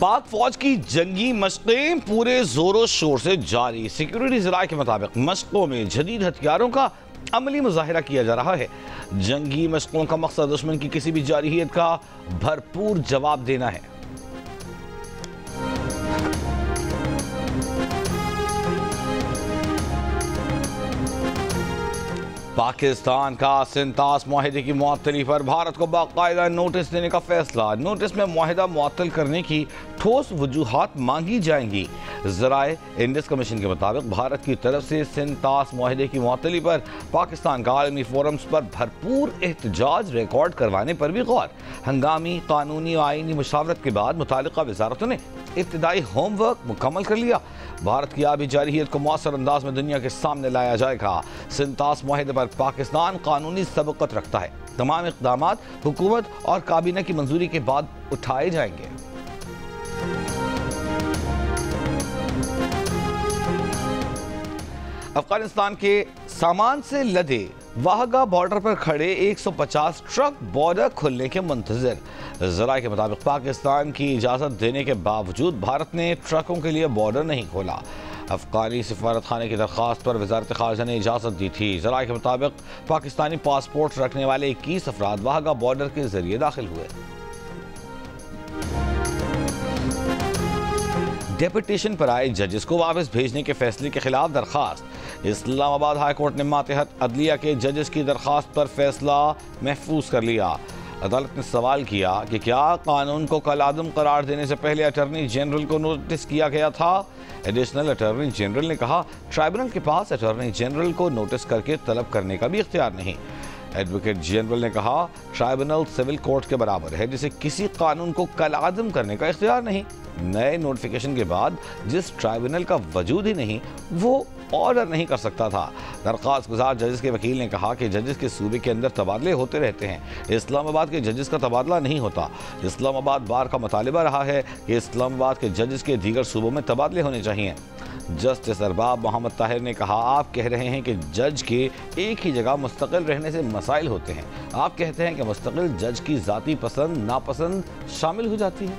पाक फौज की जंगी मशकें पूरे जोरों शोर से जारी। सिक्योरिटी ज़राए के मुताबिक मशकों में जदीद हथियारों का अमली मुजाहिरा किया जा रहा है। जंगी मशकों का मकसद दुश्मन की किसी भी जारहियत का भरपूर जवाब देना है। पाकिस्तान का सिंतास मुआहदे की मुअत्तली पर भारत को बाकायदा नोटिस देने का फैसला। नोटिस में मुआहदा मुअत्तल करने की ठोस वजूहात मांगी जाएंगी। ज़राए इंडस कमीशन के मुताबिक भारत की तरफ से सिंतास मुआहदे की मुअत्तली पर पाकिस्तान का आलमी फोरम्स पर भरपूर एहतजाज रिकॉर्ड करवाने पर भी गौर। हंगामी कानूनी और आईनी मुशावरत के बाद मुतालिका वजारतों ने इब्तिदाई होमवर्क मुकम्मल कर लिया। भारत की आबी जारहियत को मौसर अंदाज में दुनिया के सामने लाया जाएगा। सिंतास मुआहदे पर पाकिस्तान कानूनी सबकत रखता है। तमाम इक़दाम हुकूमत और काबीना की मंजूरी के बाद उठाए जाएंगे। अफगानिस्तान के सामान से लदे वाहगा बॉर्डर पर खड़े 150 ट्रक बॉर्डर खुलने के मुंतजर। ज़राए के मुताबिक पाकिस्तान की इजाज़त देने के बावजूद भारत ने ट्रकों के लिए बॉर्डर नहीं खोला। अफगानी सफारत खाने की दरख्वास्त पर वजारत खारजा ने इजाज़त दी थी। ज़राए के मुताबिक पाकिस्तानी पासपोर्ट रखने वाले 21 अफराद वाहगा बॉर्डर के जरिए दाखिल हुए। डेपुटेशन पर आए जजेस को वापस भेजने के फैसले के खिलाफ दरखास्त। इस्लामाबाद हाई कोर्ट ने मातहत अदलिया के जजेस की दरखास्त पर फैसला महफूज कर लिया। अदालत ने सवाल किया कि क्या कानून को कलादम करार देने से पहले अटॉर्नी जनरल को नोटिस किया गया था। एडिशनल अटॉर्नी जनरल ने कहा, ट्राइब्यूनल के पास अटॉर्नी जनरल को नोटिस करके तलब करने का भी इख्तियार नहीं। एडवोकेट जनरल ने कहा, ट्राइब्यूनल सिविल कोर्ट के बराबर है जिसे किसी कानून को कलादम करने का इख्तियार नहीं। नए नोटिफिकेशन के बाद जिस ट्राइब्यूनल का वजूद ही नहीं वो ऑर्डर नहीं कर सकता था। दरख्वास्त गुजार जजेस के वकील ने कहा कि जजेस के सूबे के अंदर तबादले होते रहते हैं, इस्लामाबाद के जजेस का तबादला नहीं होता। इस्लामाबाद बार का मुतालिबा रहा है कि इस्लामाबाद के जजेस के दीगर सूबों में तबादले होने चाहिए। जस्टिस अरबाब मोहम्मद ताहिर ने कहा, आप कह रहे हैं कि जज के एक ही जगह मुस्तकिल रहने से मसाइल होते हैं। आप कहते हैं कि मुस्तकिल जज की ज़ाती पसंद नापसंद शामिल हो जाती है।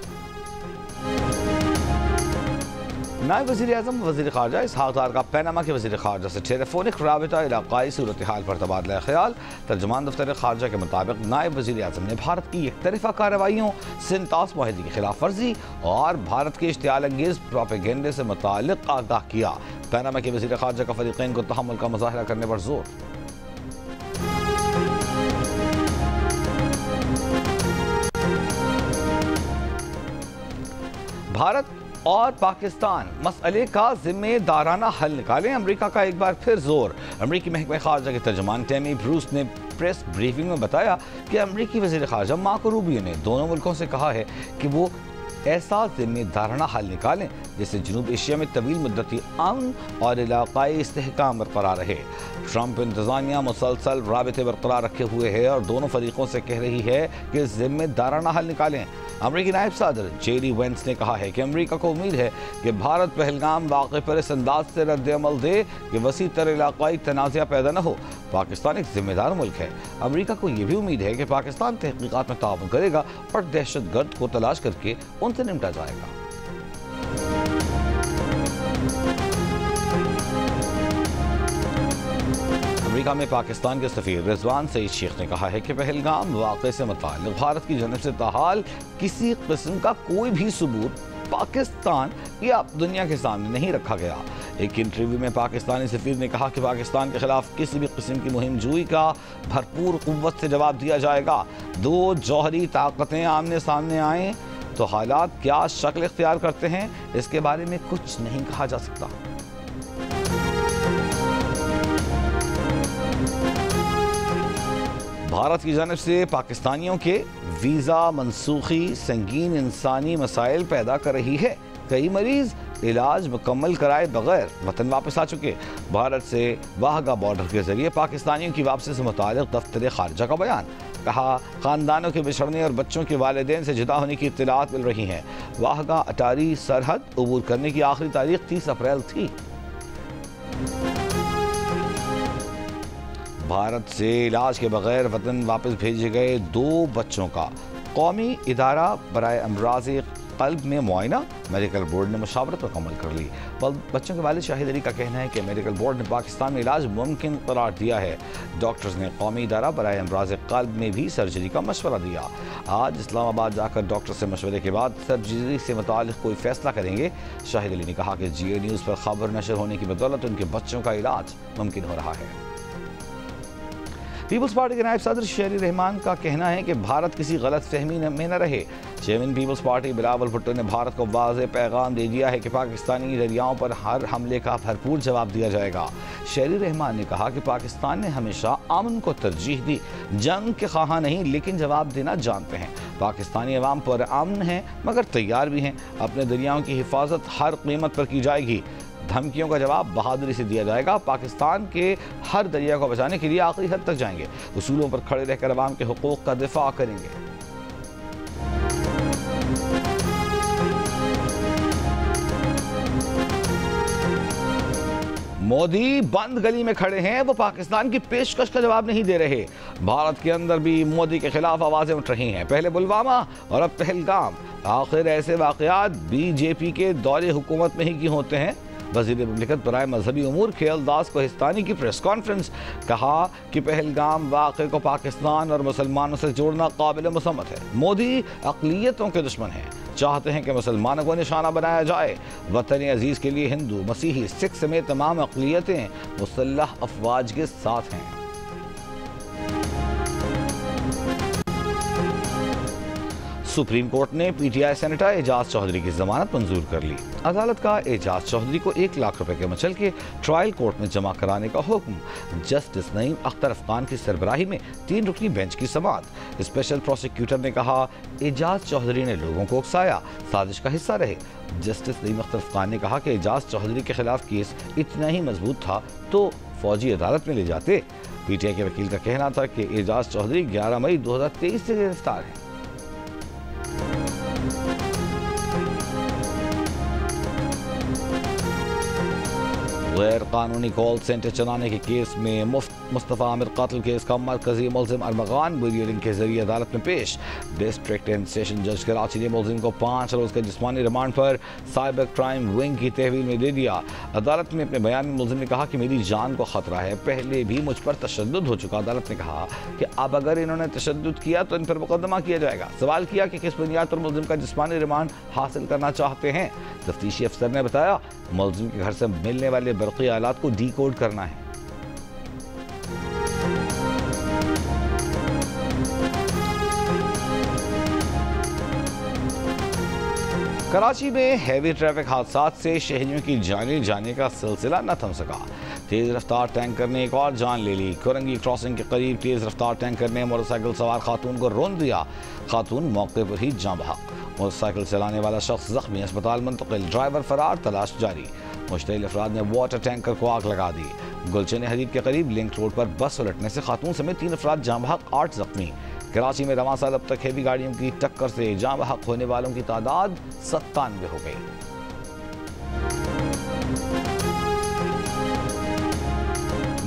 नायब वज़ीर आज़म वज़ीर ख़ारजा इसहाक़ डार का पैनामा के वज़ीर ख़ारजा से टेलीफोनिक राबिता इलाक़ाई सूरत हाल पर तबादला ख्याल। तर्जुमान दफ्तर ख़ारजा के मुताबिक नायब वज़ीर आज़म ने भारत की एक तरफ़ा कार्रवाइयों, सिंतास मुआहदे की खिलाफ वर्जी और भारत के इश्तियाल अंगेज़ प्रोपेगेंडे से मुताल्लिक़ आगाह किया। पैनामा के वज़ीर ख़ारजा का फ़रीक़ैन को तहम्मुल का मुज़ाहिरा करने पर जोर। भारत और पाकिस्तान मसले का जिम्मेदाराना हल निकालें, अमेरिका का एक बार फिर जोर। अमेरिकी महकमा खारजा के तर्जुमान टेमी ब्रूस ने प्रेस ब्रीफिंग में बताया कि अमेरिकी वज़ीर खारजा मार्को रूबियो ने दोनों मुल्कों से कहा है कि वो ऐसा जिम्मेदाराना हल निकालें जिससे जनूब एशिया में तवील मुद्दती अमन और इलाक़ाई इस्तेहकाम बरकरार रहे। ट्रंप इंतज़ामिया मुसलसल राबिते बरकरार रखे हुए है और दोनों फरीकों से कह रही है कि जिम्मेदाराना हल निकालें। अमरीकी नायब सदर जेडी वेंस ने कहा है कि अमरीका को उम्मीद है कि भारत पहलगाम वाक़े पर इस अंदाज से रद्द-ए-अमल दे कि वसी तर इलाक़ाई तनाज़ा पैदा न हो। पाकिस्तान एक जिम्मेदार मुल्क है। अमरीका को यह भी उम्मीद है कि पाकिस्तान तहक़ीक़ात में ताउन करेगा और दहशतगर्द को तलाश करके उनसे निपटा जाएगा। अमेरिका में पाकिस्तान के सफ़ीर रिजवान सईद शेख ने कहा है कि पहलगाम वाक़े से मुताल्लिक़ भारत की जानिब से ताहाल किसी किस्म का कोई भी सबूत पाकिस्तान या दुनिया के सामने नहीं रखा गया। एक इंटरव्यू में पाकिस्तानी सफ़ीर ने कहा कि पाकिस्तान के खिलाफ किसी भी किस्म की मुहिम जुई का भरपूर क़ुव्वत से जवाब दिया जाएगा। दो जौहरी ताकतें आमने सामने आएँ तो हालात क्या शक्ल इख्तियार करते हैं, इसके बारे में कुछ नहीं कहा जा सकता। भारत की जानिब से पाकिस्तानियों के वीज़ा मनसूखी संगीन इंसानी मसाइल पैदा कर रही है। कई मरीज इलाज मुकम्मल कराए बगैर वतन वापस आ चुके। भारत से वाहगा बॉर्डर के जरिए पाकिस्तानियों की वापसी से मुताल्लिक़ दफ्तर खारजा का बयान। कहा, ख़ानदानों के बिछड़ने और बच्चों के वालिदैन से जुदा होने की इत्तलात मिल रही हैं। वाहगा अटारी सरहद अबूर करने की आखिरी तारीख 30 अप्रैल थी। भारत से इलाज के बगैर वतन वापस भेजे गए 2 बच्चों का कौमी इदारा बराए अमराज़ क़ल्ब में मुआयना, मेडिकल बोर्ड ने मुशावरत मुकम्मल कर ली। बच्चों के वालिद शाहिद अली का कहना है कि मेडिकल बोर्ड ने पाकिस्तान में इलाज मुमकिन करार दिया है। डॉक्टर्स ने कौमी इदारा बराए अमराज क़ल्ब में भी सर्जरी का मशवरा दिया। आज इस्लामाबाद जाकर डॉक्टर से मशवरे के बाद सर्जरी से मुताल्लिक़ कोई फैसला करेंगे। शाहिद अली ने कहा कि GA न्यूज़ पर खबर नशर होने की बदौलत उनके बच्चों का इलाज मुमकिन हो रहा है। पीपल्स पार्टी के नायब सदर शेरी रहमान का कहना है कि भारत किसी गलत फहमी में न रहे। Chairman Peoples Party Bilawal Bhutto ने भारत को वाज़ेह पैगाम दे दिया है कि पाकिस्तानी दरियाओं पर हर हमले का भरपूर जवाब दिया जाएगा। शेरी रहमान ने कहा कि पाकिस्तान ने हमेशा अमन को तरजीह दी, जंग के ख़्वाह नहीं लेकिन जवाब देना जानते हैं। पाकिस्तानी अवाम पर अमन है मगर तैयार भी हैं। अपने दरियाओं की हिफाजत हर कीमत पर की जाएगी। धमकियों का जवाब बहादुरी से दिया जाएगा। पाकिस्तान के हर दरिया को बचाने के लिए आखिरी हद तक जाएंगे। उसूलों पर खड़े रहकर अवाम के हुकूक का दिफा करेंगे। मोदी बंद गली में खड़े हैं, वो पाकिस्तान की पेशकश का जवाब नहीं दे रहे। भारत के अंदर भी मोदी के खिलाफ आवाजें उठ रही हैं। पहले पुलवामा और अब पहलगाम। आखिर ऐसे वाकयात BJP के दौरे हुकूमत में ही क्यों होते हैं? वज़ीर मुमलिकत बराए मजहबी उमूर खेलदास को हिस्तानी की प्रेस कॉन्फ्रेंस। कहा कि पहलगाम वाक़े को पाकिस्तान और मुसलमानों से जोड़ना काबिल मुसम्मत है। मोदी अक़लियतों के दुश्मन हैं, चाहते हैं कि मुसलमानों को निशाना बनाया जाए। वतन अजीज़ के लिए हिंदू, मसीही, सिख समेत तमाम अक़लियतें मुसल्लह अफवाज के साथ हैं। सुप्रीम कोर्ट ने PTI सेनेटर एजाज चौधरी की जमानत मंजूर कर ली। अदालत का एजाज चौधरी को 1 लाख रुपए के मचल के ट्रायल कोर्ट में जमा कराने का हुक्म। जस्टिस नईम अख्तर अफगान की सरबराही में 3 रुकनी बेंच की समाअत। स्पेशल प्रोसिक्यूटर ने कहा एजाज चौधरी ने लोगों को उकसाया, साजिश का हिस्सा रहे। जस्टिस नईम अख्तर अफगान ने कहा कि एजाज चौधरी के खिलाफ केस इतना ही मजबूत था तो फौजी अदालत में ले जाते। PTI के वकील का कहना था कि एजाज चौधरी 11 मई 2023 से गिरफ्तार हैं। गैर कानूनी कॉल सेंटर चलाने के केस में मुस्तफ़ा आमिर कत्ल केस का मरकजी मुलजिम अरमगान वीडियो लिंक के जरिए अदालत में पेश। डिस्ट्रिक्ट एंड सेशन जज कराची ने मुलजिम को 5 रोज़ के जिस्मानी रिमांड पर साइबर क्राइम विंग की तहवील में दे दिया। अदालत में अपने बयान में मुलजिम ने कहा कि मेरी जान को खतरा है, पहले भी मुझ पर तशद्दुद हो चुका। अदालत ने कहा कि अब अगर इन्होंने तशद्दुद किया तो इन पर मुकदमा किया जाएगा। सवाल किया कि किस बुनियाद पर मुलजिम का जिस्मानी रिमांड हासिल करना चाहते हैं। तफ्तीशी अफसर ने बताया मुलजिम के घर से मिलने वाले बरक़ी आलात को डीकोड करना है। कराची में हैवी ट्रैफिक हादसात से शहरियों की जाने जाने का सिलसिला न थम सका। तेज रफ्तार टैंकर ने एक और जान ले ली। कोरंगी क्रॉसिंग के करीब तेज रफ्तार टैंकर ने मोटरसाइकिल सवार खातून को रौंद दिया। खातून मौके पर ही जाँ बहक। मोटरसाइकिल चलाने वाला शख्स जख्मी, अस्पताल मुंतकिल, ड्राइवर फरार, तलाश जारी। मुश्तइल अफराद ने वाटर टैंकर को आग लगा दी। गुलशन हदीद के करीब लिंक रोड पर बस उलटने से खातून समेत 3 अफराद जाँ बहक, 8 जख्मी। कराची में रवां साल अब तक हैवी गाड़ियों की टक्कर से जाँ बहक होने वालों की तादाद 97 हो गई।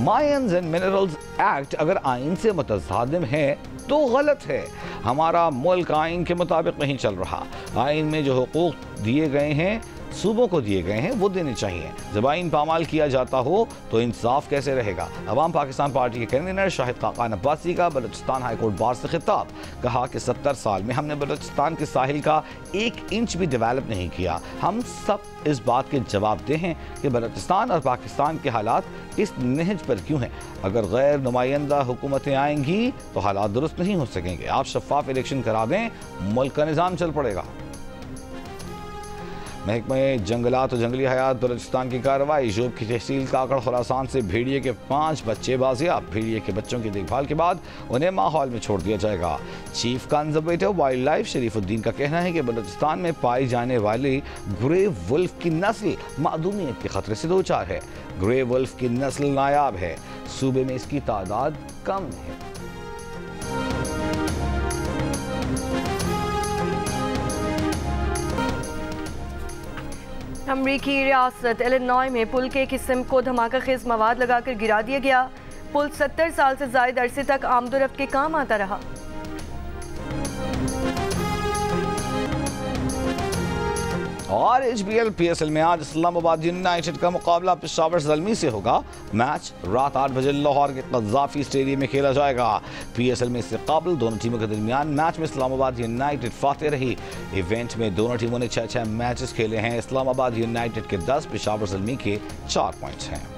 माइंस एंड मिनरल्स एक्ट अगर आइन से मुतज़ादिम है तो गलत है। हमारा मुल्क आइन के मुताबिक नहीं चल रहा। आइन में जो हुकूक दिए गए हैं, सूबों को दिए गए हैं, वो देने चाहिए। जब आइन पामाल किया जाता हो तो इंसाफ कैसे रहेगा? अवाम पाकिस्तान पार्टी के कन्वीनर शाहिद खाकान अब्बासी का बलूचिस्तान हाईकोर्ट बार से खिताब। कहा कि 70 साल में हमने बलूचिस्तान के साहिल का 1 इंच भी डेवलप नहीं किया। हम सब इस बात के जवाबदेह हैं कि बलूचिस्तान और पाकिस्तान के हालात इस नहज पर क्यों हैं। अगर गैर नुमाइंदा हुकूमतें आएंगी तो हालात दुरुस्त नहीं हो सकेंगे। आप शफाफ इलेक्शन करा दें, मुल्क का निज़ाम चल पड़ेगा। महकमा जंगलात और जंगली हयात बलूचिस्तान की कार्रवाई। शोब की तहसील काकड़ खुरासान से भेड़िए के 5 बच्चे बाजियाब। भेड़िए के बच्चों की देखभाल के बाद उन्हें माहौल में छोड़ दिया जाएगा। Chief conservator wildlife Sharifuddin का कहना है कि बलूचिस्तान में पाई जाने वाली ग्रे वुल्फ की नस्ल मादूमियत के खतरे से 2-4 है। ग्रे वुल्फ की नस्ल नायाब है, सूबे में इसकी तादाद कम है। अमरीकी रियासत इलिनॉय में पुल के किस्म को धमाका खेज मवाद लगाकर गिरा दिया गया। पुल 70 साल से ज्यादा अरसे तक आमदोरफ्त के काम आता रहा। और HBL PSL में आज इस्लामाबाद यूनाइटेड का मुकाबला पेशावर ज़ल्मी से होगा। मैच रात 8 बजे लाहौर के कज़ाफ़ी स्टेडियम में खेला जाएगा। PSL में इससे काबिल दोनों टीमों के दरमियान मैच में इस्लामाबाद यूनाइटेड फातेह रही। इवेंट में दोनों टीमों ने 6-6 मैचेस खेले हैं। इस्लामाबाद यूनाइटेड के 10, पेशावर ज़ल्मी के 4 पॉइंट्स हैं।